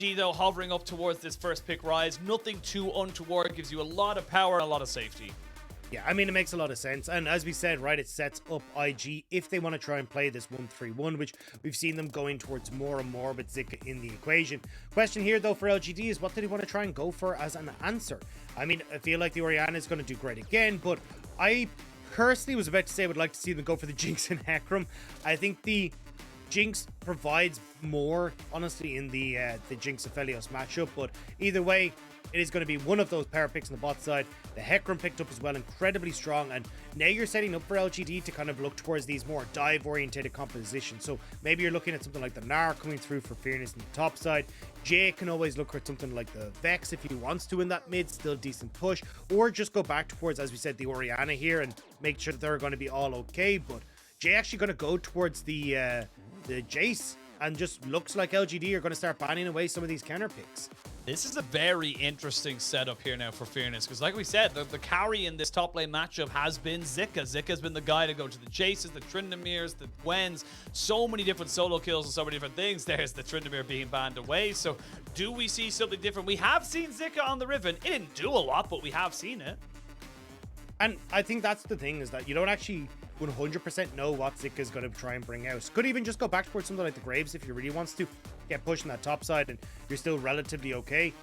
though, hovering up towards this first pick Ryze, nothing too untoward, gives you a lot of power and a lot of safety. Yeah, I mean, it makes a lot of sense. And as we said, right, it sets up IG if they want to try and play this 1-3-1, which we've seen them going towards more and more with Zika in the equation. Question here, though, for LGD is what do they want to try and go for as an answer? I mean, I feel like the Orianna is going to do great again, but I personally was about to say I would like to see them go for the Jinx and HEcarim. I think the Jinx provides more, honestly, in the Jinx Aphelios matchup, but either way, it is going to be one of those power picks on the bot side. The HEcarim picked up as well, incredibly strong, and now you're setting up for LGD to kind of look towards these more dive-orientated compositions. So maybe you're looking at something like the Gnar coming through for Fearness on the top side. Jay can always look for something like the Vex if he wants to in that mid, still decent push, or just go back towards, as we said, the Orianna here and make sure that they're going to be all okay. But Jay actually going to go towards the Jayce, and just looks like LGD are going to start banning away some of these counter picks. This is a very interesting setup here now for Fearness, because like we said, the carry in this top lane matchup has been Zika. Zika's been the guy to go to the Jayces, the Trindamirs, the Gwens, so many different solo kills and so many different things. There's the Trindamir being banned away. So do we see something different? We have seen Zika on the Riven. It didn't do a lot, but we have seen it. And I think that's the thing, is that you don't actually 100% know what Zika is going to try and bring out. Could even just go back towards something like the Graves if he really wants to get pushed on that top side and you're still relatively okay.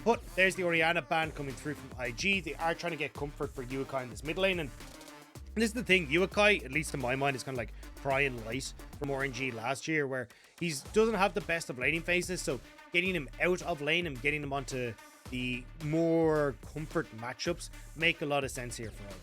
But there's the Orianna ban coming through from IG. They are trying to get comfort for Yuekai in this mid lane, and this is the thing, Yuekai, at least in my mind, is kind of like Brian Light from RNG last year, where he doesn't have the best of laning phases, so getting him out of lane and getting him onto the more comfort matchups make a lot of sense here for LG.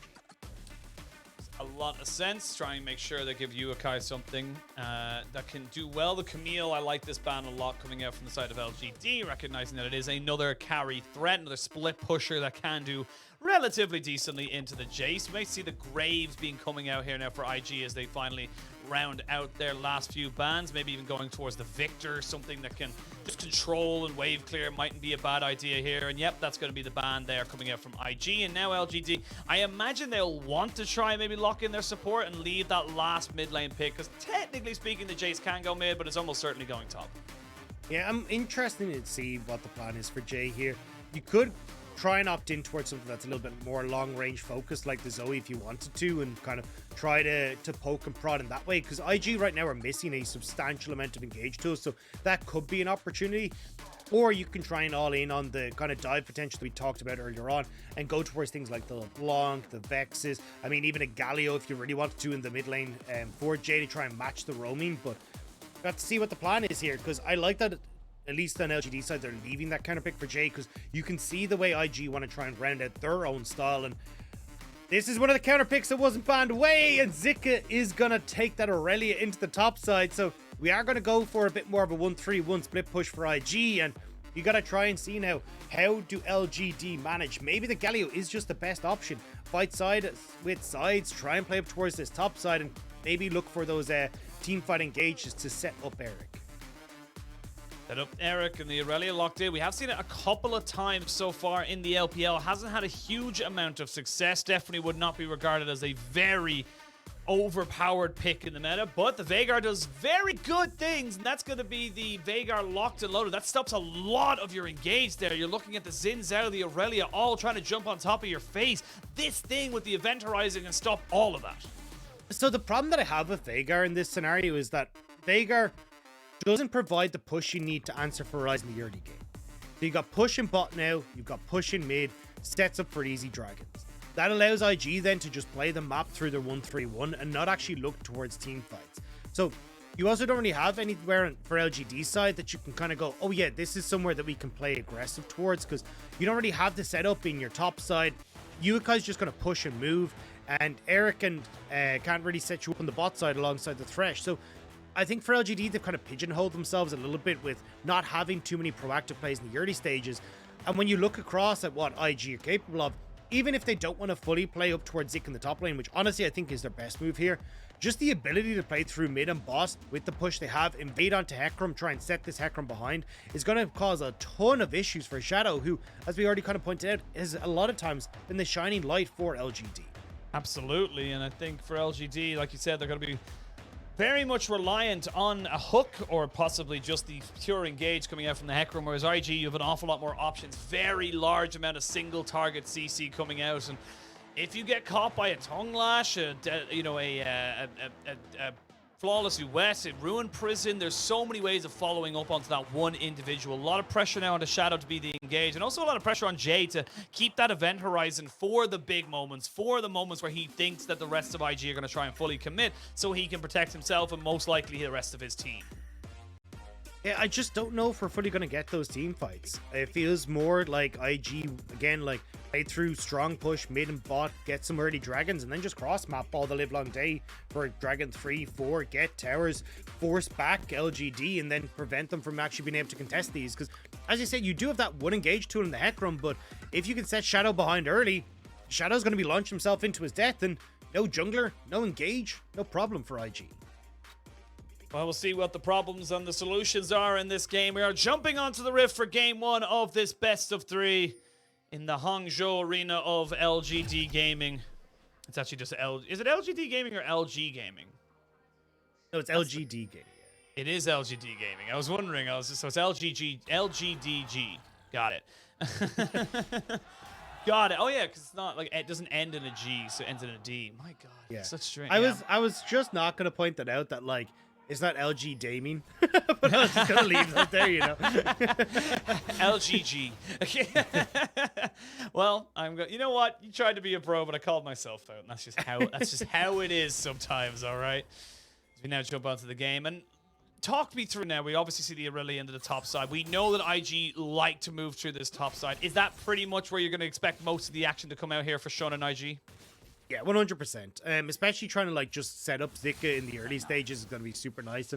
A lot of sense. Try and make sure they give Yuekai something that can do well. The Camille, I like this ban a lot coming out from the side of LGD, recognizing that it is another carry threat, another split pusher that can do relatively decently into the Jayce. We might see the Graves being coming out here now for IG as they finally round out their last few bans, maybe even going towards the Victor, something that can just control and wave clear mightn't be a bad idea here. And yep, that's going to be the ban there coming out from IG. And now LGD, I imagine they'll want to try and maybe lock in their support and leave that last mid lane pick, because technically speaking the Jayce can go mid, but it's almost certainly going top. Yeah, I'm interested to see what the plan is for Jay here. You could try and opt in towards something that's a little bit more long range focused, like the Zoe if you wanted to, and kind of try to poke and prod in that way, because IG right now are missing a substantial amount of engage tools, so that could be an opportunity. Or you can try and all in on the kind of dive potential that we talked about earlier on and go towards things like the LeBlanc, the Vexes, I mean even a Galio if you really wanted to in the mid lane for Jay to try and match the roaming. But got to see what the plan is here, because I like that at least on LGD side, they're leaving that counter pick for Jay, because you can see the way IG want to try and round out their own style. And this is one of the counter picks that wasn't banned away, and Zika is going to take that Irelia into the top side. So we are going to go for a bit more of a 1-3-1 split push for IG, and you got to try and see now, how do LGD manage? Maybe the Galio is just the best option. Fight side with sides, try and play up towards this top side, and maybe look for those team fight engages to set up Eric. Set up Eric and the Irelia locked in. We have seen it a couple of times so far in the LPL. Hasn't had a huge amount of success. Definitely would not be regarded as a very overpowered pick in the meta, but the Veigar does very good things, and that's going to be the Veigar locked and loaded. That stops a lot of your engage there. You're looking at the Xin Zhao, the Irelia, all trying to jump on top of your face. This thing with the event horizon can stop all of that. So the problem that I have with Veigar in this scenario is that Veigar doesn't provide the push you need to answer for Ryze in the early game. So you got push in bot now, you've got push in mid, sets up for easy dragons. That allows IG then to just play the map through their 1-3-1 and not actually look towards team fights. So you also don't really have anywhere for LGD side that you can kind of go, oh yeah, this is somewhere that we can play aggressive towards, because you don't really have the setup in your top side. Yuekai's just going to push and move, and Eric and can't really set you up on the bot side alongside the Thresh. So I think for LGD, they've kind of pigeonholed themselves a little bit with not having too many proactive plays in the early stages. And when you look across at what IG are capable of, even if they don't want to fully play up towards Zika in the top lane, which honestly I think is their best move here, just the ability to play through mid and bot with the push they have, invade onto HEcarim, try and set this HEcarim behind, is going to cause a ton of issues for Shadow, who, as we already kind of pointed out, has a lot of times been the shining light for LGD. Absolutely, and I think for LGD, like you said, they're going to be very much reliant on a hook or possibly just the pure engage coming out from the HEcarim, whereas IG, you have an awful lot more options. Very large amount of single target CC coming out, and if you get caught by a tongue lash, a flawless Uwet, a ruined prison, there's so many ways of following up onto that one individual. A lot of pressure now on the Shadow to be the engage, and also a lot of pressure on Jay to keep that event horizon for the big moments, for the moments where he thinks that the rest of IG are going to try and fully commit, so he can protect himself and most likely the rest of his team. Yeah, I just don't know if we're fully going to get those team fights. It feels more like IG, again, like play through strong push, mid and bot, get some early dragons, and then just cross map all the live long day for dragon 3, 4, get towers, force back LGD, and then prevent them from actually being able to contest these. Because, as you said, you do have that one engage tool in the HEcarim, but if you can set Shadow behind early, Shadow's going to be launching himself into his death, and no jungler, no engage, no problem for IG. Well, we'll see what the problems and the solutions are in this game. We are jumping onto the Rift for game 1 of this best of 3 in the Hangzhou arena of LGD Gaming. It's actually just is it LGD Gaming or LG Gaming? No, it's LGD Gaming. It is LGD Gaming. I was wondering. So it's LGDG. Got it. Got it. Oh yeah, because it's not like it doesn't end in a G, so it ends in a D. My God, yeah. Such strange. I was just not gonna point that out. That like. It's not LG Gaming, but I was just gonna leave that there, you know. LGG. Well, I'm going. You know what? You tried to be a pro, but I called myself out. And that's just how it is sometimes. All right. As we now jump onto the game and talk me through now. We obviously see the Irelia into the top side. We know that IG like to move through this top side. Is that pretty much where you're going to expect most of the action to come out here for Xun and IG? Yeah, 100%. Especially trying to like just set up Zika in the early stages is going to be super nice.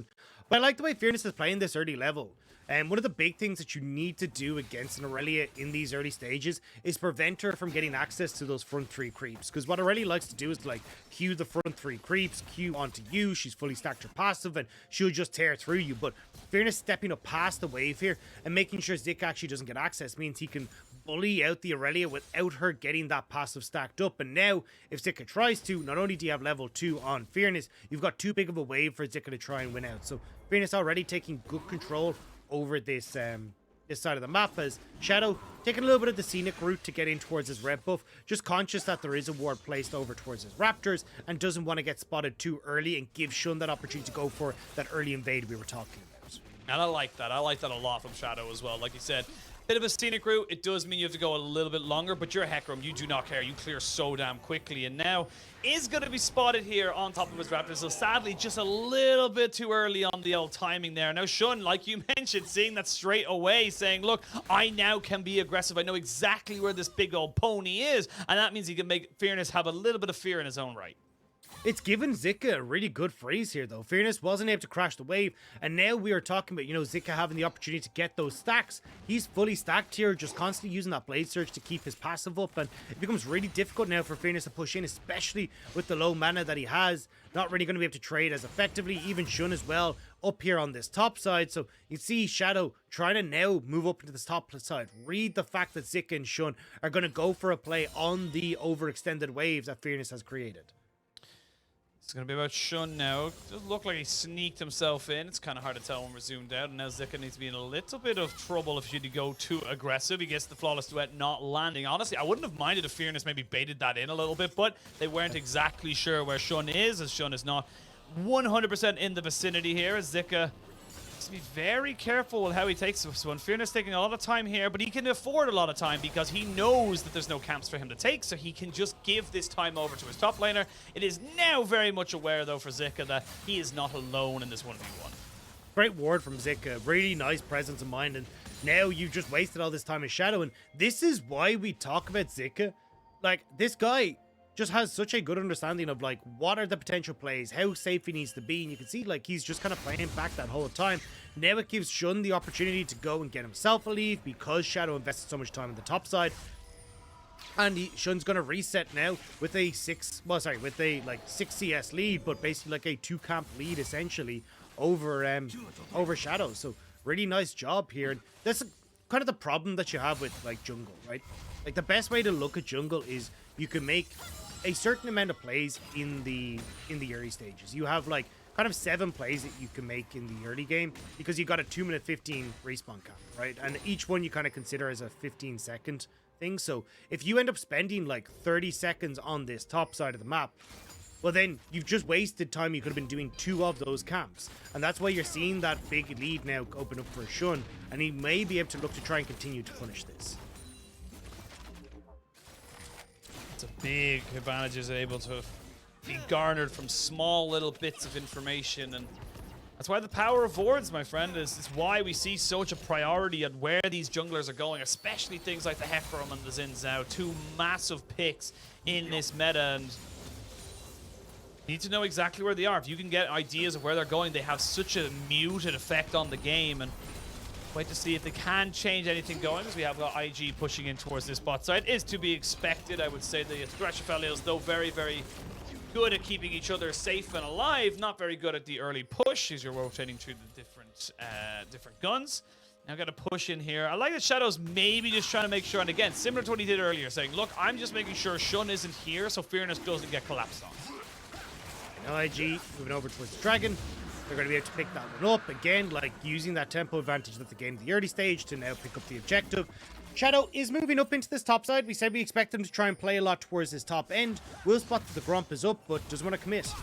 But I like the way Fearness is playing this early level. And one of the big things that you need to do against an Irelia in these early stages is prevent her from getting access to those front 3 creeps. Because what Irelia likes to do is like queue the front 3 creeps, queue onto you. She's fully stacked her passive and she'll just tear through you. But Fearness stepping up past the wave here and making sure Zika actually doesn't get access means he can bully out the Irelia without her getting that passive stacked up. And now, if Zika tries to, not only do you have level 2 on Fearness, you've got too big of a wave for Zika to try and win out. So Fearness already taking good control over this side of the map, as Shadow taking a little bit of the scenic route to get in towards his red buff, just conscious that there is a ward placed over towards his raptors and doesn't want to get spotted too early and give Xun that opportunity to go for that early invade we were talking about. And I like that. I like that a lot from Shadow as well. Like you said, bit of a scenic route. It does mean you have to go a little bit longer, but you're HEcarim. You do not care. You clear so damn quickly. And now is going to be spotted here on top of his raptors. So sadly, just a little bit too early on the old timing there. Now Xun, like you mentioned, seeing that straight away, saying, look, I now can be aggressive. I know exactly where this big old pony is. And that means he can make Fearness have a little bit of fear in his own right. It's given Zika a really good freeze here, though. Fearness wasn't able to crash the wave, and now we are talking about, you know, Zika having the opportunity to get those stacks. He's fully stacked here, just constantly using that Blade Surge to keep his passive up, and it becomes really difficult now for Fearness to push in, especially with the low mana that he has. Not really going to be able to trade as effectively, even Xun as well, up here on this top side. So you see Shadow trying to now move up into this top side. Read the fact that Zika and Xun are going to go for a play on the overextended waves that Fearness has created. It's going to be about Xun now. It does look like he sneaked himself in. It's kind of hard to tell when we're zoomed out. And now Zika needs to be in a little bit of trouble if he'd go too aggressive. He gets the flawless duet not landing. Honestly, I wouldn't have minded if Fearness maybe baited that in a little bit, but they weren't exactly sure where Xun is, as Xun is not 100% in the vicinity here, as Zika has to be very careful with how he takes this one. Fearness taking a lot of time here, but he can afford a lot of time because he knows that there's no camps for him to take, so he can just give this time over to his top laner. It is now very much aware, though, for Zika that he is not alone in this 1v1. Great ward from Zika, really nice presence of mind, and now you've just wasted all this time in Shadow, and this is why we talk about Zika. Like, this guy just has such a good understanding of like what are the potential plays, how safe he needs to be, and you can see like he's just kind of playing back that whole time. Now it gives Xun the opportunity to go and get himself a lead because Shadow invested so much time on the top side. And Xun's gonna reset now with a 6 CS lead, but basically like a 2 camp lead essentially over Shadow. So really nice job here. And that's kind of the problem that you have with like jungle, right? Like the best way to look at jungle is you can make a certain amount of plays in the early stages. You have like kind of 7 plays that you can make in the early game, because you got a 2-minute 15 respawn cap, right? And each one you kind of consider as a 15-second thing. So if you end up spending like 30 seconds on this top side of the map, well then you've just wasted time. You could have been doing 2 of those camps, and that's why you're seeing that big lead now open up for Xun, and he may be able to look to try and continue to punish this. It's a big advantage is able to be garnered from small little bits of information, and that's why the power of VODS, my friend, is why we see such a priority at where these junglers are going, especially things like the HEcarim and the Xin Zhao, 2 massive picks in this meta, and you need to know exactly where they are. If you can get ideas of where they're going, they have such a muted effect on the game, and wait to see if they can change anything going, as we have got IG pushing in towards this bot side. Is to be expected. I would say the Thresh Aphelios, though, very, very good at keeping each other safe and alive. Not very good at the early push as you're rotating through the different guns. Now got to push in here. I like that Shadow's maybe just trying to make sure, and again, similar to what he did earlier, saying, look, I'm just making sure Xun isn't here so Fearness doesn't get collapsed on. Now IG moving over towards the Dragon. They're going to be able to pick that one up. Again, like using that tempo advantage that they gained in the early stage to now pick up the objective. Shadow is moving up into this top side. We said we expect them to try and play a lot towards this top end. Will spot that the Grump is up, but doesn't want to commit.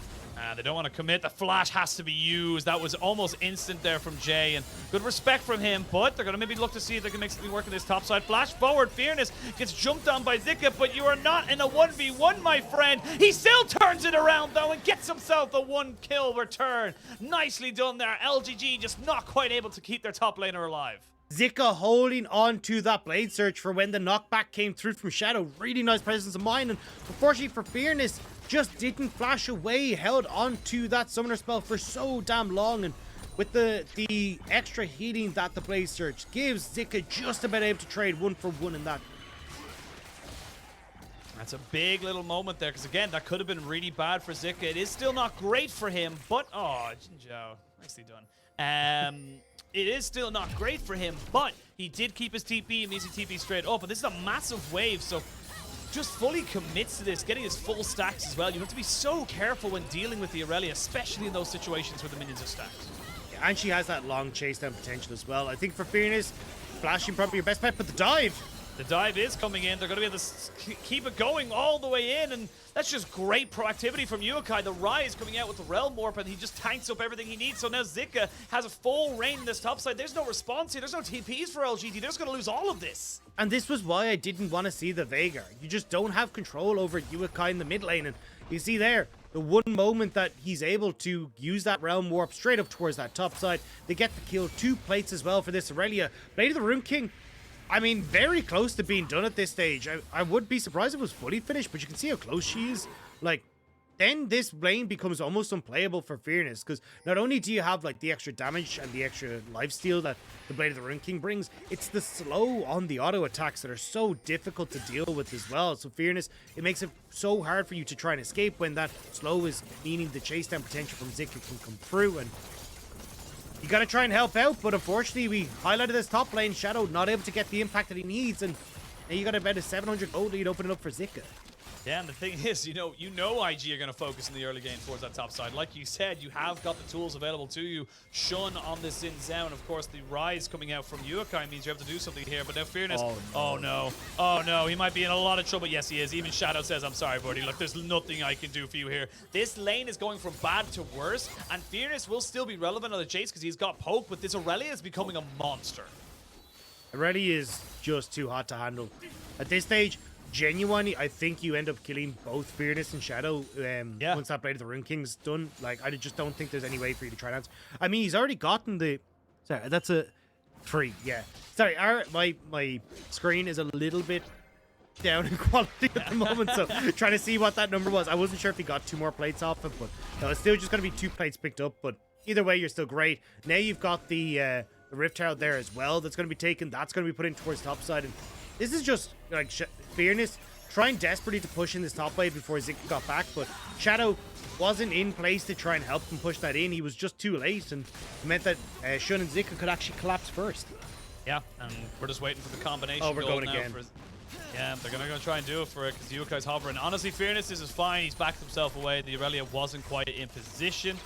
They don't want to commit. The flash has to be used. That was almost instant there from Jay, and good respect from him, but they're going to maybe look to see if they can make something work in this top side. Flash forward. Fearness gets jumped on by Zika, but you are not in a 1v1, my friend. He still turns it around, though, and gets himself a 1-kill return. Nicely done there. LGD just not quite able to keep their top laner alive. Zika holding on to that blade search for when the knockback came through from Shadow. Really nice presence of mind, and unfortunately for Fearness, just didn't flash away. Held on to that summoner spell for so damn long, and with the extra healing that the blade search gives, Zika just about able to trade 1 for 1 in that. That's a big little moment there, because again, that could have been really bad for Zika. It is still not great for him, but oh, JinJiao, nicely done. It is still not great for him, but he did keep his TP, and means he TP straight up. And this is a massive wave, so just fully commits to this, getting his full stacks as well. You have to be so careful when dealing with the Irelia, especially in those situations where the minions are stacked. Yeah, and she has that long chase down potential as well. I think for Fearness, flashing probably your best bet, but the dive. The dive is coming in. They're going to be able to keep it going all the way in, and that's just great proactivity from Yuekai. The Ryze coming out with the Realm Warp, and he just tanks up everything he needs. So now Zika has a full reign in this top side. There's no response here. There's no TPs for LGD. They're just going to lose all of this. And this was why I didn't want to see the Veigar. You just don't have control over Yuekai in the mid lane, and you see there, the one moment that he's able to use that Realm Warp straight up towards that top side, they get the kill. 2 plates as well for this Irelia. Blade of the Rune King, I mean, very close to being done at this stage. I would be surprised if it was fully finished, but you can see how close she is. Like, then this lane becomes almost unplayable for Fearness, because not only do you have like the extra damage and the extra lifesteal that the Blade of the Rune King brings, it's the slow on the auto attacks that are so difficult to deal with as well. So Fearness, it makes it so hard for you to try and escape when that slow is meaning the chase down potential from Zika can come through, and you gotta try and help out, but unfortunately we highlighted this top lane. Shadow not able to get the impact that he needs, and now you got about a 700 gold lead opening up for Zika. Yeah, and the thing is, you know IG are going to focus in the early game towards that top side. Like you said, you have got the tools available to you. Xun on this Xin Zhao, and of course the Ryze coming out from Yuekai means you have to do something here. But now Fearness, oh no, he might be in a lot of trouble. Yes, he is. Even Shadow says, I'm sorry, buddy. Look, there's nothing I can do for you here. This lane is going from bad to worse, and Fearness will still be relevant on the Jayce because he's got poke, but this Irelia is becoming a monster. Irelia is just too hot to handle. At this stage, genuinely, I think you end up killing both Fearness and Shadow once that Blade of the Rune King's done. Like, I just don't think there's any way for you to try and answer. I mean, he's already gotten the... Sorry, that's a 3, yeah. Sorry, my screen is a little bit down in quality at the moment, so trying to see what that number was. I wasn't sure if he got 2 more plates off it, but no, it's still just going to be 2 plates picked up, but either way, you're still great. Now you've got the Rift Tower there as well that's going to be taken. That's going to be put in towards top side, and this is just like Fearness trying desperately to push in this top wave before Zika got back, but Shadow wasn't in place to try and help him push that in. He was just too late, and it meant that Xun and Zika could actually collapse first. Yeah, and we're just waiting for the combination. Oh, we're going again. Yeah, they're going to try and do it for it because Yuekai's hovering. Honestly, Fearness, this is fine. He's backed himself away. The Irelia wasn't quite in position.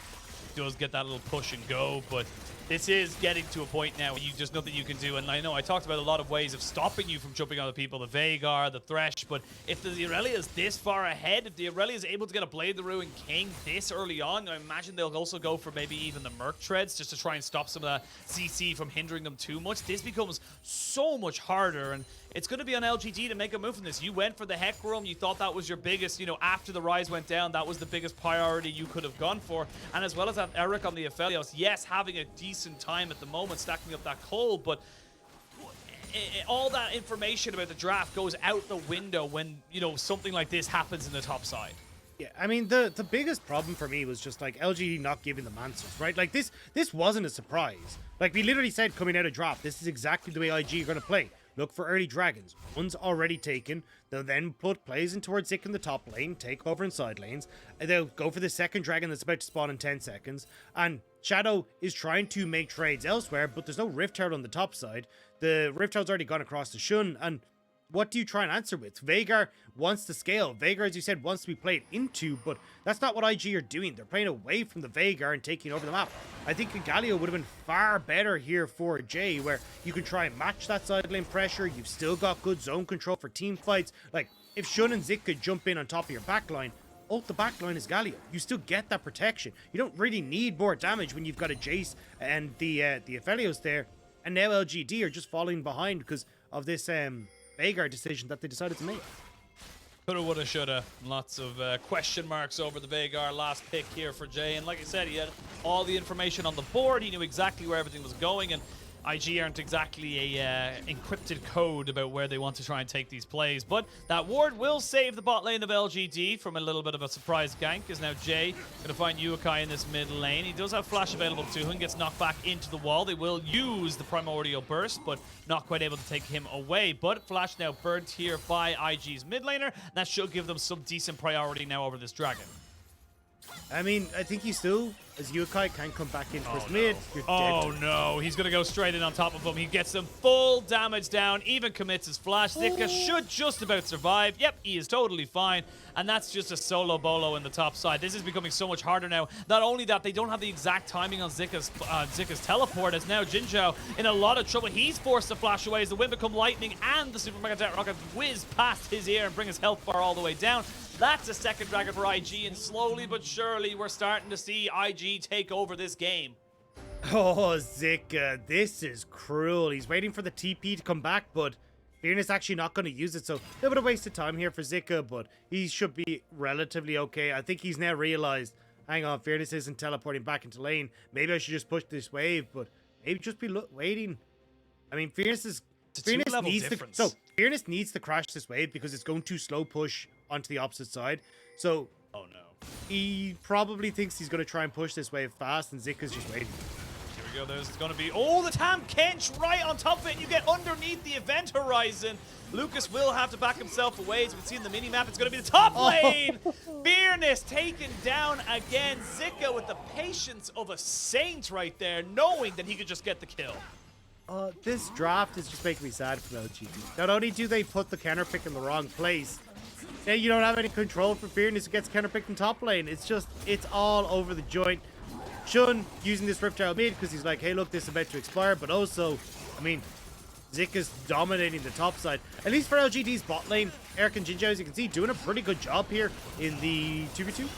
does get that little push and go, but this is getting to a point now where just nothing you can do. And I know I talked about a lot of ways of stopping you from jumping on the people, the Veigar, the Thresh, but if the Irelia is this far ahead, if the Irelia is able to get a Blade the Ruin King this early on, I imagine they'll also go for maybe even the Merc Treads just to try and stop some of that CC from hindering them too much. This becomes so much harder, and it's going to be on LGD to make a move from this. You went for the HEcarim. You thought that was your biggest, you know, after the Ryze went down, that was the biggest priority you could have gone for. And as well as that Eric on the Aphelios, yes, having a decent time at the moment, stacking up that coal, but all that information about the draft goes out the window when, you know, something like this happens in the top side. Yeah, I mean, the biggest problem for me was just, like, LGD not giving them answers, right? Like, this wasn't a surprise. Like, we literally said coming out of draft, this is exactly the way IG are going to play. Look for early dragons. One's already taken. They'll then put plays in towards Zika in the top lane, take over in side lanes. And they'll go for the second dragon that's about to spawn in 10 seconds. And Shadow is trying to make trades elsewhere, but there's no Rift Herald on the top side. The Rift Herald's already gone across to Shun, and what do you try and answer with? Veigar wants to scale. Veigar, as you said, wants to be played into, but that's not what IG are doing. They're playing away from the Veigar and taking over the map. I think Galio would have been far better here for Jay, where you can try and match that side lane pressure. You've still got good zone control for team fights. Like, if Shun and Zika jump in on top of your backline, the backline is Galio. You still get that protection. You don't really need more damage when you've got a Jayce and the Aphelios there. And now LGD are just falling behind because of this Veigar decision that they decided to make. Coulda, woulda, shoulda. Lots of question marks over the Veigar last pick here for Jay. And like I said, he had all the information on the board. He knew exactly where everything was going. And IG aren't exactly a encrypted code about where they want to try and take these plays. But that ward will save the bot lane of LGD from a little bit of a surprise gank, as now Jay going to find Yuekai in this mid lane. He does have flash available to him, gets knocked back into the wall. They will use the primordial burst, but not quite able to take him away. But flash now burnt here by IG's mid laner. That should give them some decent priority now over this dragon. I mean, I think he still, as Yuekai, can come back in for his mid. You're dead. No, he's going to go straight in on top of him. He gets some full damage down, even commits his flash. Zika should just about survive. Yep, he is totally fine. And that's just a solo bolo in the top side. This is becoming so much harder now. Not only that, they don't have the exact timing on Zika's teleport, as now JinJiao in a lot of trouble. He's forced to flash away as the wind become lightning and the Super Mega Rocket whiz past his ear and bring his health bar all the way down. That's a second dragon for IG, and slowly but surely we're starting to see IG take over this game. Oh, Zika, this is cruel. He's waiting for the TP to come back, but Fearness actually not going to use it, so a little bit of wasted time here for Zika, but he should be relatively okay. I think he's now realized, hang on, Fearness isn't teleporting back into lane. Maybe I should just push this wave, but maybe just be waiting. I mean, Fearness needs to crash this wave because it's going to slow push onto the opposite side. So, oh no, he probably thinks he's going to try and push this wave fast, and Zika's just waiting. Here we go. There's going to be the Tahm Kench right on top of it. And you get underneath the event horizon. Lucas will have to back himself away. As we can see in the mini map, it's going to be the top lane. Fearness taken down again. Zika with the patience of a saint right there, knowing that he could just get the kill. This draft is just making me sad for LGD. Not only do they put the counter pick in the wrong place, now you don't have any control for Fearness who gets counter picked in top lane. It's all over the joint. Shun using this Rift Herald mid because he's like, hey, look, this is about to expire. But also, I mean, Zika's dominating the top side. At least for LGD's bot lane, Eric and JinJiao, as you can see, doing a pretty good job here in the 2v2.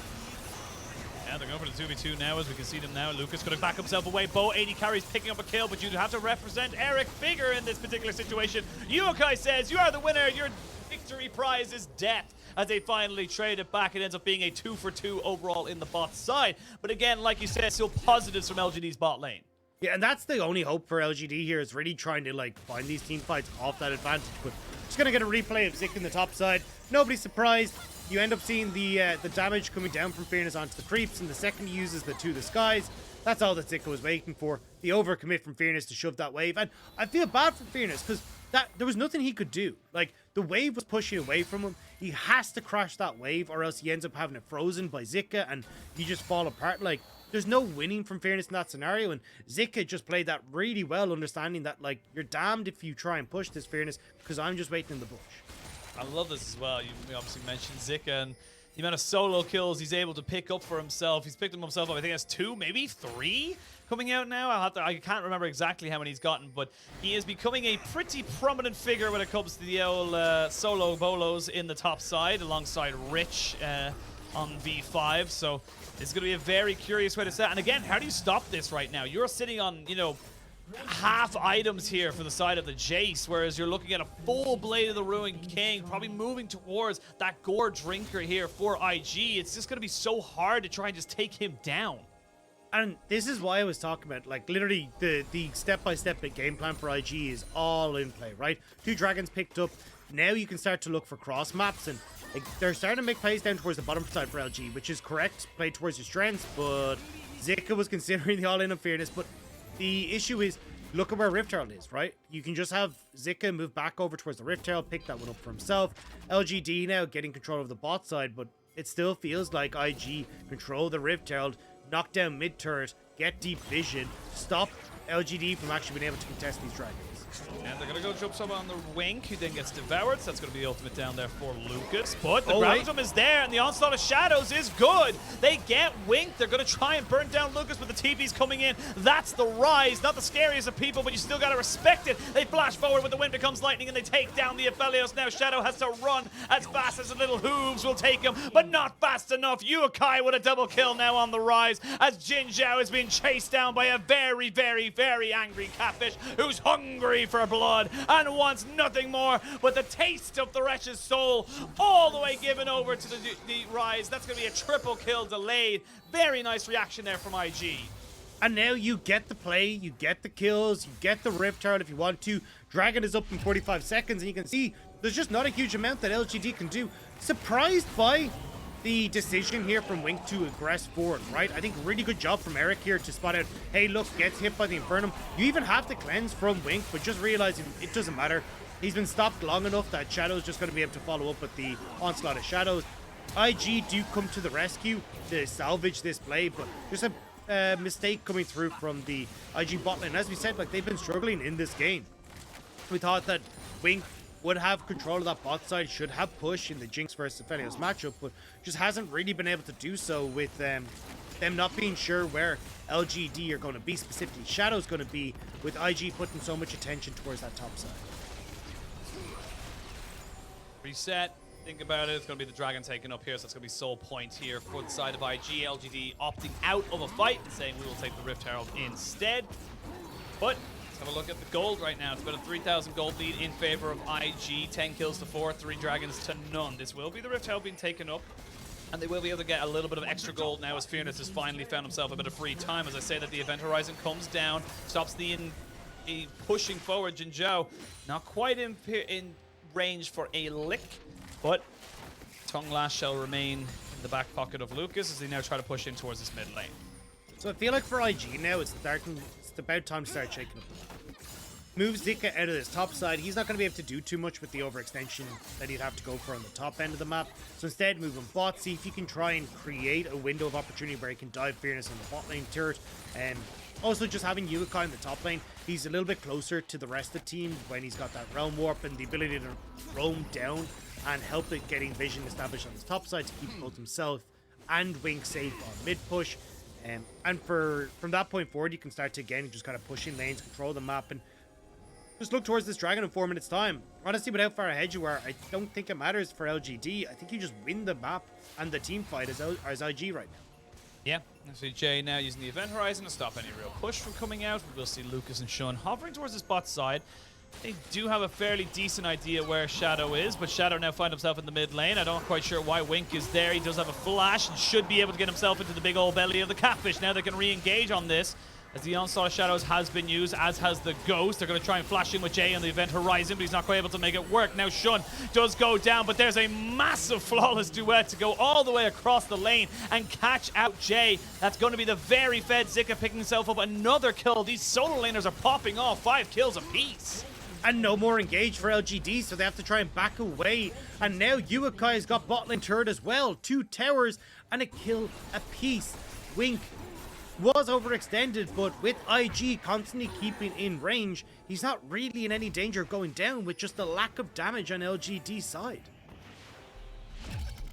Yeah, they're going for the 2v2 now, as we can see them now. Lucas going to back himself away. Bo 80 carries picking up a kill, but you have to represent Eric bigger in this particular situation. Yuekai says, you are the winner. Your victory prize is death. As they finally trade it back, it ends up being a 2-for-2 overall in the bot side. But again, like you said, still positives from LGD's bot lane. Yeah, and that's the only hope for LGD here, is really trying to like find these team fights off that advantage. But just gonna get a replay of Zika in the top side. Nobody's surprised. You end up seeing the damage coming down from Fearness onto the creeps, and the second he uses the To the Skies, that's all that Zika was waiting for. The overcommit from Fearness to shove that wave, and I feel bad for Fearness because there was nothing he could do. Like, the wave was pushing away from him. He has to crash that wave, or else he ends up having it frozen by Zika, and you just fall apart. Like, there's no winning from Fearness in that scenario, and Zika just played that really well, understanding that, like, you're damned if you try and push this Fearness, because I'm just waiting in the bush. I love this as well. We obviously mentioned Zika, and the amount of solo kills he's able to pick up for himself. He's picked himself up, I think that's 2, maybe 3 coming out now. I can't remember exactly how many he's gotten, but he is becoming a pretty prominent figure when it comes to the old solo bolos in the top side, alongside Rich on V5. So it's going to be a very curious way to set. And again, how do you stop this right now? You're sitting on, you know, half items here for the side of the Jayce, whereas you're looking at a full Blade of the Ruined King, probably moving towards that Gore Drinker here for IG. It's just going to be so hard to try and just take him down. And this is why I was talking about, like, literally the step-by-step game plan for IG is all in play, right? 2 dragons picked up. Now you can start to look for cross maps, and like, they're starting to make plays down towards the bottom side for LG, which is correct. Play towards your strengths, but Zika was considering the all-in on Fearness, but the issue is, look at where Rift Herald is, right? You can just have Zika move back over towards the Rift Herald, pick that one up for himself. LGD now getting control of the bot side, but it still feels like IG control the Rift Herald, knock down mid turret, get deep vision, stop LGD from actually being able to contest these dragons. And they're going to go jump someone on the Wink, who then gets devoured, so that's going to be the ultimate down there for Lucas. But the Gravitum is there, and the Onslaught of Shadows is good. They get Wink. They're going to try and burn down Lucas, but the TP's coming in. That's the Ryze. Not the scariest of people, but you still got to respect it. They flash forward, but the wind becomes lightning, and they take down the Aphelios. Now Shadow has to run as fast as the little hooves will take him, but not fast enough. Yuekai with a double kill now on the Ryze, as JinJiao is being chased down by a very, very, very angry Catfish, who's hungry for blood and wants nothing more but the taste of Thresh's soul, all the way given over to the Ryze. That's going to be a triple kill delayed. Very nice reaction there from IG. And now you get the play, you get the kills, you get the Rift Herald if you want to. Dragon is up in 45 seconds, and you can see there's just not a huge amount that LGD can do. Surprised by the decision here from Wink to aggress forward, right? I think really good job from Eric here to spot out, hey, look, gets hit by the Infernum. You even have the cleanse from Wink, but just realizing it doesn't matter. He's been stopped long enough that Shadow's just going to be able to follow up with the Onslaught of Shadows. IG do come to the rescue to salvage this play, but just a mistake coming through from the IG bot lane. As we said, like, they've been struggling in this game. We thought that Wink would have control of that bot side, should have push in the Jinx versus Aphelios matchup, but just hasn't really been able to do so with them not being sure where LGD are going to be, specifically Shadow's going to be, with IG putting so much attention towards that top side. Reset. Think about it. It's going to be the Dragon taken up here, so it's going to be sole point here for the side of IG. LGD opting out of a fight and saying we will take the Rift Herald instead. But let's have a look at the gold right now. It's about a 3,000 gold lead in favor of IG. 10 kills to 4, 3 dragons to none. This will be the Rift Herald being taken up, and they will be able to get a little bit of extra gold now as Fearness has finally found himself a bit of free time. As I say that the Event Horizon comes down, stops the pushing forward JinJiao. Not quite in range for a lick, but Tongue Lash shall remain in the back pocket of Lucas as they now try to push in towards this mid lane. So I feel like for IG now, it's about time to start shaking up. Move Zika out of this top side. He's not going to be able to do too much with the overextension that he'd have to go for on the top end of the map. So instead, move him bot. See if you can try and create a window of opportunity where he can dive Fearness in the bot lane turret. Also, just having Yuekai in the top lane, he's a little bit closer to the rest of the team when he's got that realm warp and the ability to roam down and help it getting vision established on his top side to keep both himself and Wink safe on mid push. And from that point forward, you can start to again just kind of pushing lanes, control the map, and just look towards this dragon in 4 minutes time. Honestly, with how far ahead you are, I don't think it matters for LGD. I think you just win the map and the team fight as IG right now. Yeah, I see Jay now using the Event Horizon to stop any real push from coming out. We'll see Lucas and Sean hovering towards this bot side. They do have a fairly decent idea where Shadow is, but Shadow now finds himself in the mid lane. I'm not quite sure why Wink is there. He does have a flash and should be able to get himself into the big old belly of the Catfish. Now they can re-engage on this, as the Onslaught of Shadows has been used, as has the Ghost. They're going to try and flash in with Jay on the Event Horizon, but he's not quite able to make it work. Now Shun does go down, but there's a massive flawless duet to go all the way across the lane and catch out Jay. That's going to be the very fed Zika picking himself up another kill. These solo laners are popping off 5 kills apiece. And no more engaged for LGD, so they have to try and back away. And now Yuekai's got bot lane turret as well. 2 towers and a kill apiece. Wink was overextended, but with IG constantly keeping in range, he's not really in any danger of going down with just the lack of damage on LGD's side.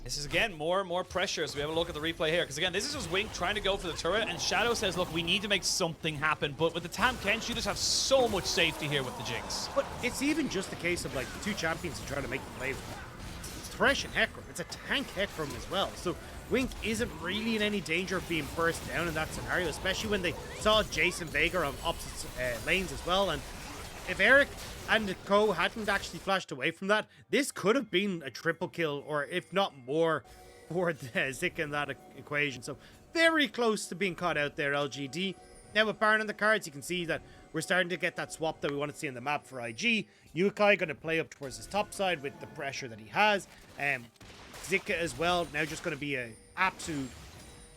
This is, again, more pressure as we have a look at the replay here. Because, again, this is just Wink trying to go for the turret. And Shadow says, look, we need to make something happen. But with the Tahm Kench, you just have so much safety here with the Jinx. But it's even just a case of, like, the two champions are trying to make the play. It's Thresh and HEcarim. It's a tank HEcarim as well. So Wink isn't really in any danger of being burst down in that scenario, especially when they saw Jayce and Veigar on opposite lanes as well. And if Eric and the co hadn't actually flashed away from that, this could have been a triple kill, or if not more, for the Zika in that equation. So very close to being caught out there, LGD. Now with Baron on the cards, you can see that we're starting to get that swap that we want to see on the map for IG. Yuekai going to play up towards his top side with the pressure that he has. Zika as well, now just going to be an absolute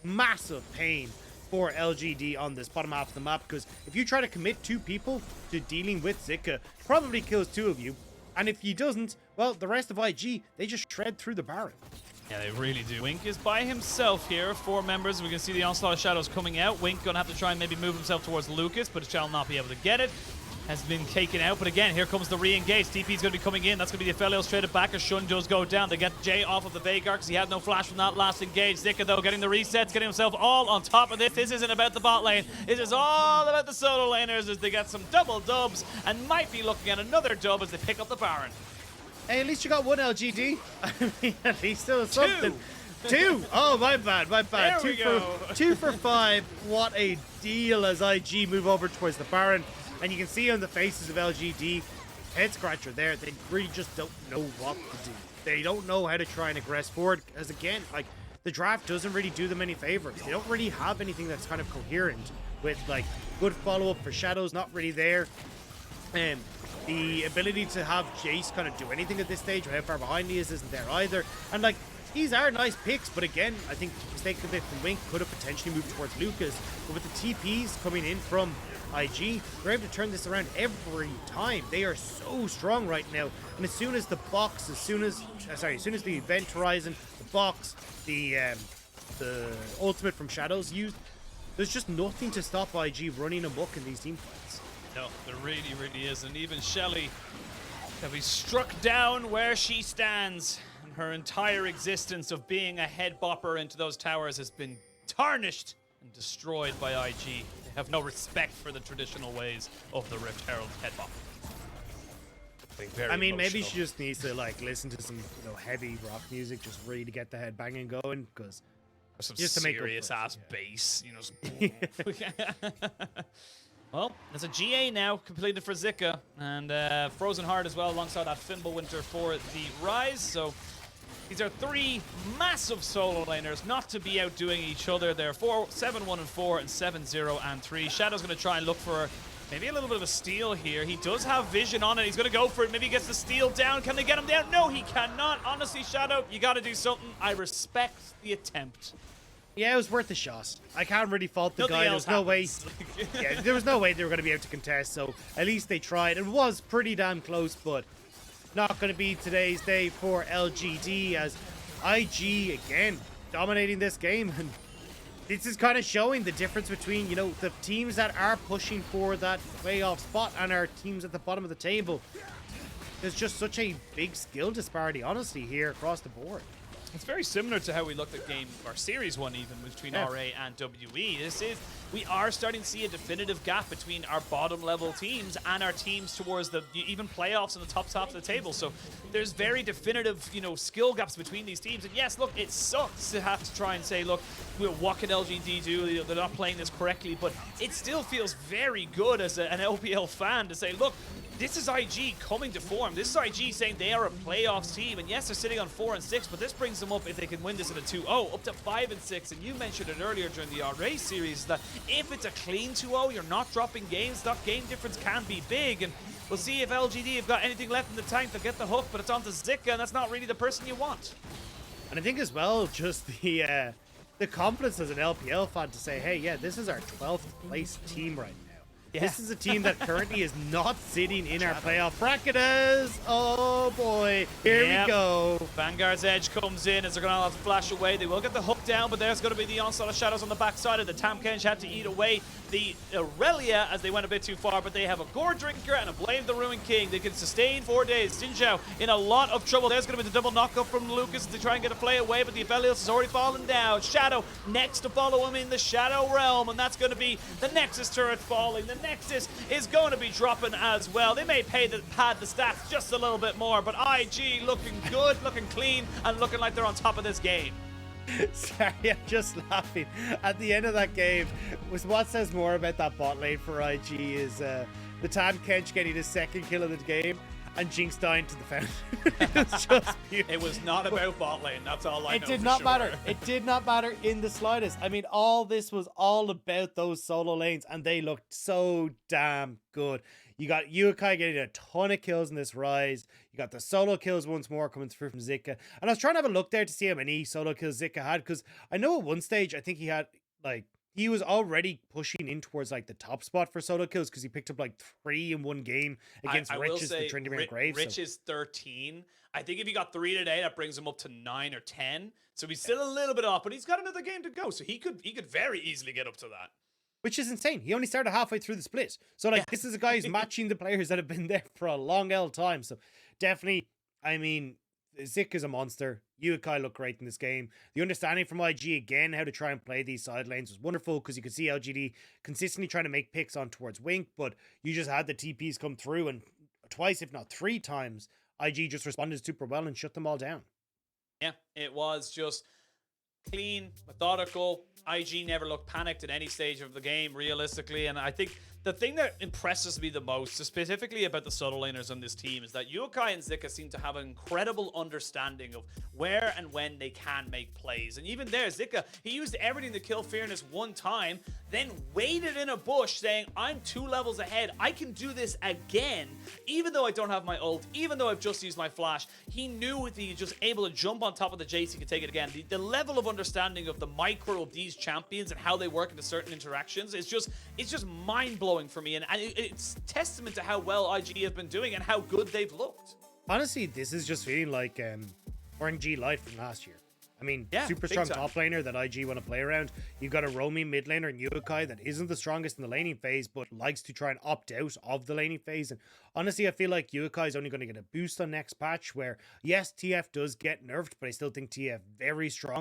massive pain for LGD on this bottom half of the map, because if you try to commit 2 people to dealing with Zika, probably kills 2 of you, and if he doesn't, well, the rest of IG, they just shred through the Baron. Yeah, they really do. Wink is by himself here, 4 members. We can see the Onslaught of Shadows coming out. Wink gonna have to try and maybe move himself towards Lucas, but shall not be able to get it. Has been taken out, but again, here comes the re-engage. TP's going to be coming in. That's going to be the Aphelios traded back as Shun does go down. They get Jay off of the Veigar because he had no flash from that last engage. Zika, though, getting the resets, getting himself all on top of this. This isn't about the bot lane. This is all about the solo laners as they get some double dubs and might be looking at another dub as they pick up the Baron. Hey, at least you got 1 LGD. I mean, at least there was something. 2. Oh, my bad. There we go. 2 for 5. What a deal as IG move over towards the Baron. And you can see on the faces of LGD, head scratcher there. They really just don't know what to do. They don't know how to try and aggress forward. As again, like, the draft doesn't really do them any favors. They don't really have anything that's kind of coherent with, like, good follow-up for Shadows, not really there. The ability to have Jayce kind of do anything at this stage, or how far behind he is, isn't there either. And, like, these are nice picks, but again, I think the mistake a bit from Wink could have potentially moved towards Lucas. But with the TPs coming in from IG, they're able to turn this around every time. They are so strong right now. And as soon as the box, as soon as the event horizon, the box, the ultimate from Shadows used, there's just nothing to stop IG running amok in these team fights. No, there really is. And even Shelly can be struck down where she stands. And her entire existence of being a head bopper into those towers has been tarnished and destroyed by IG. They have no respect for the traditional ways of the Rift Herald head bopper. I mean, maybe she just needs to, like, listen to some, heavy rock music just really to get the head banging going, because some just to make serious ass bass, Well, there's a GA now completed for Zika, and Frozen Heart as well, alongside that Fimbulwinter for the Ryze. So these are 3 massive solo laners, not to be outdoing each other. They're 7-1-4 and 7-0-3. Shadow's going to try and look for maybe a little bit of a steal here. He does have vision on it. He's going to go for it. Maybe he gets the steal down. Can they get him down? No, he cannot. Honestly, Shadow, you got to do something. I respect the attempt. Yeah, it was worth a shot. I can't really fault the guy. There's no way. Yeah, there was no way they were going to be able to contest. So at least they tried. It was pretty damn close, but not going to be today's day for LGD, as IG again dominating this game. And this is kind of showing the difference between, the teams that are pushing for that playoff spot and our teams at the bottom of the table. There's just such a big skill disparity, honestly, here across the board. It's very similar to how we looked at game, or Series 1 even, between RA and WE. We are starting to see a definitive gap between our bottom level teams and our teams towards the even playoffs and the top half of the table. So there's very definitive, skill gaps between these teams. And yes, look, it sucks to have to try and say, look, what can LGD do? They're not playing this correctly, but it still feels very good as an LPL fan to say, look, this is IG coming to form. This is IG saying they are a playoffs team. And yes, they're sitting on 4 and 6, but this brings them up, if they can win this at a 2-0, up to 5 and 6. And you mentioned it earlier during the RA series that if it's a clean 2-0, you're not dropping games. That game difference can be big. And we'll see if LGD have got anything left in the tank to get the hook, but it's on to Zika, and that's not really the person you want. And I think as well, just the confidence as an LPL fan to say, hey, yeah, this is our 12th place team right now. This is a team that currently is not sitting in our playoff bracketers. Oh boy, here we go. Vanguard's edge comes in as they're going to have to flash away. They will get the hook down, but there's going to be the onslaught of shadows on the backside of the Tahm. Kench had to eat away the Irelia as they went a bit too far, but they have a Gore Drinker and a Blade the Ruin King. They can sustain 4 days. Xin Zhao in a lot of trouble. There's going to be the double knockup from Lucas as they try and get a play away, but the Aphelios has already fallen down. Shadow next to follow him in the Shadow Realm, and that's going to be the Nexus turret falling. The Nexus is going to be dropping as well. They may pad the stats just a little bit more, but IG looking good, looking clean, and looking like they're on top of this game. Sorry, I'm just laughing. At the end of that game, was what says more about that bot lane for IG is the Tahm Kench getting his second kill of the game and Jinx dying to the fountain. It was just beautiful. It was not about bot lane, that's all I know. It did not matter. It did not matter in the slightest. I mean, all this was all about those solo lanes, and they looked so damn good. You got Yuekai getting a ton of kills in this Ryze. You got the solo kills once more coming through from Zika. And I was trying to have a look there to see how many solo kills Zika had, because I know at one stage, I think he had, like, he was already pushing in towards, like, the top spot for solo kills, because he picked up, like, 3 in one game against Rich's, the Trinity Graves. Rich is 13. I think if he got 3 today, that brings him up to 9 or 10. So he's still a little bit off, but he's got another game to go, so he could very easily get up to that. Which is insane. He only started halfway through the split. So, like, this is a guy who's matching the players that have been there for a long L time. So, definitely, I mean, Zik is a monster. Yuekai looked great in this game. The understanding from IG, again, how to try and play these side lanes was wonderful, because you could see LGD consistently trying to make picks on towards Wink, but you just had the TPs come through, and twice, if not 3 times, IG just responded super well and shut them all down. Yeah, it was just clean, methodical. IG never looked panicked at any stage of the game, realistically, and I think the thing that impresses me the most, specifically about the solo laners on this team, is that Yuekai and Zika seem to have an incredible understanding of where and when they can make plays. And even there, Zika, he used everything to kill Fearness one time, then waited in a bush saying, I'm 2 levels ahead, I can do this again, even though I don't have my ult, even though I've just used my flash. He knew if he was just able to jump on top of the Jayce, he could take it again. The level of understanding of the micro of these champions and how they work into certain interactions is just mind-blowing for me, and it's testament to how well IG have been doing and how good they've looked. Honestly, this is just feeling like RNG Light from last year. I mean, yeah, super strong top laner that IG want to play around. You've got a roaming mid laner in Yuekai that isn't the strongest in the laning phase, but likes to try and opt out of the laning phase. And honestly, I feel like Yuekai is only going to get a boost on next patch, where, yes, TF does get nerfed, but I still think TF very strong